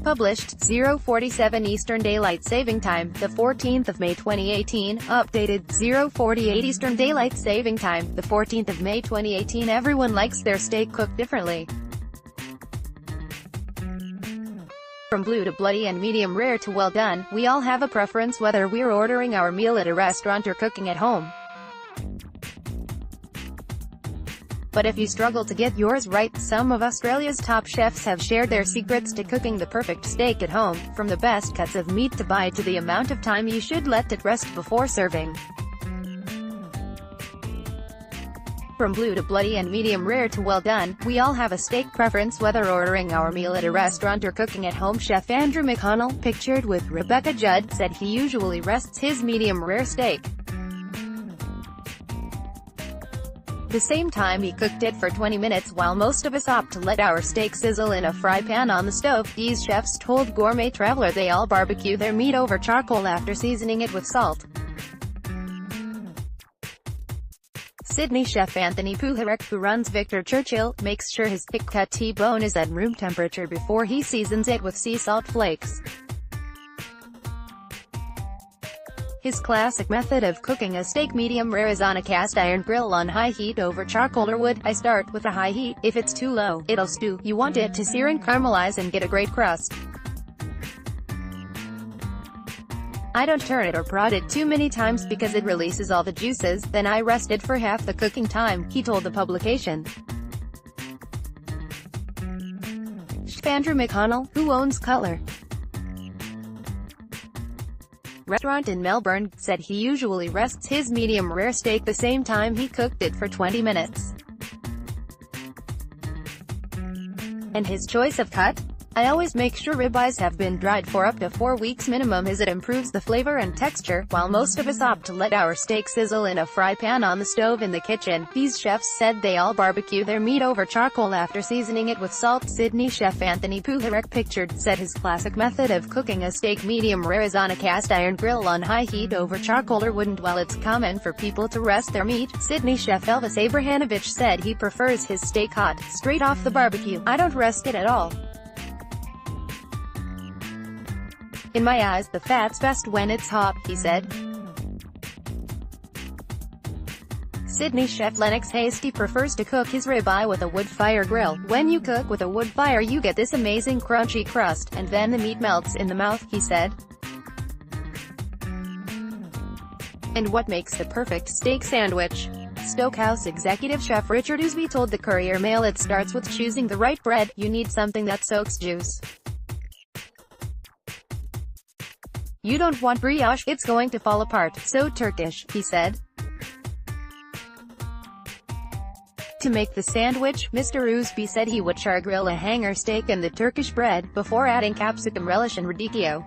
Published, 0:47 Eastern Daylight Saving Time, the 14th of May 2018. Updated, 0:48 Eastern Daylight Saving Time, the 14th of May 2018. Everyone likes their steak cooked differently. From blue to bloody and medium rare to well done, we all have a preference whether we're ordering our meal at a restaurant or cooking at home. But if you struggle to get yours right, some of Australia's top chefs have shared their secrets to cooking the perfect steak at home, from the best cuts of meat to buy to the amount of time you should let it rest before serving. From blue to bloody and medium rare to well done, we all have a steak preference whether ordering our meal at a restaurant or cooking at home. Chef Andrew McConnell, pictured with Rebecca Judd, said he usually rests his medium rare steak the same time he cooked it for 20 minutes, while most of us opt to let our steak sizzle in a fry pan on the stove. These chefs told Gourmet Traveler they all barbecue their meat over charcoal after seasoning it with salt. Sydney chef Anthony Puharek, who runs Victor Churchill, makes sure his thick-cut T-bone is at room temperature before he seasons it with sea salt flakes. His classic method of cooking a steak medium rare is on a cast iron grill on high heat over charcoal or wood. I start with a high heat. If it's too low, it'll stew. You want it to sear and caramelize and get a great crust. I don't turn it or prod it too many times because it releases all the juices. Then I rest it for half the cooking time, he told the publication. Chef Andrew McConnell, who owns Cutler Restaurant in Melbourne, said he usually rests his medium rare steak the same time he cooked it for 20 minutes. And his choice of cut? I always make sure ribeyes have been dried for up to 4 weeks minimum, as it improves the flavor and texture, while most of us opt to let our steak sizzle in a fry pan on the stove in the kitchen. These chefs said they all barbecue their meat over charcoal after seasoning it with salt. Sydney chef Anthony Puharek, pictured, said his classic method of cooking a steak medium rare is on a cast iron grill on high heat over charcoal or wood. While it's common for people to rest their meat, Sydney chef Elvis Abrahamovich said he prefers his steak hot, straight off the barbecue. I don't rest it at all. In my eyes, the fat's best when it's hot, he said. Sydney chef Lennox Hasty prefers to cook his ribeye with a wood fire grill. When you cook with a wood fire you get this amazing crunchy crust, and then the meat melts in the mouth, he said. And what makes the perfect steak sandwich? Stokehouse executive chef Richard Ousby told the Courier Mail it starts with choosing the right bread. You need something that soaks juice. You don't want brioche, it's going to fall apart. So Turkish, he said. To make the sandwich, Mr. Ousby said he would char grill a hanger steak and the Turkish bread, before adding capsicum relish and radicchio.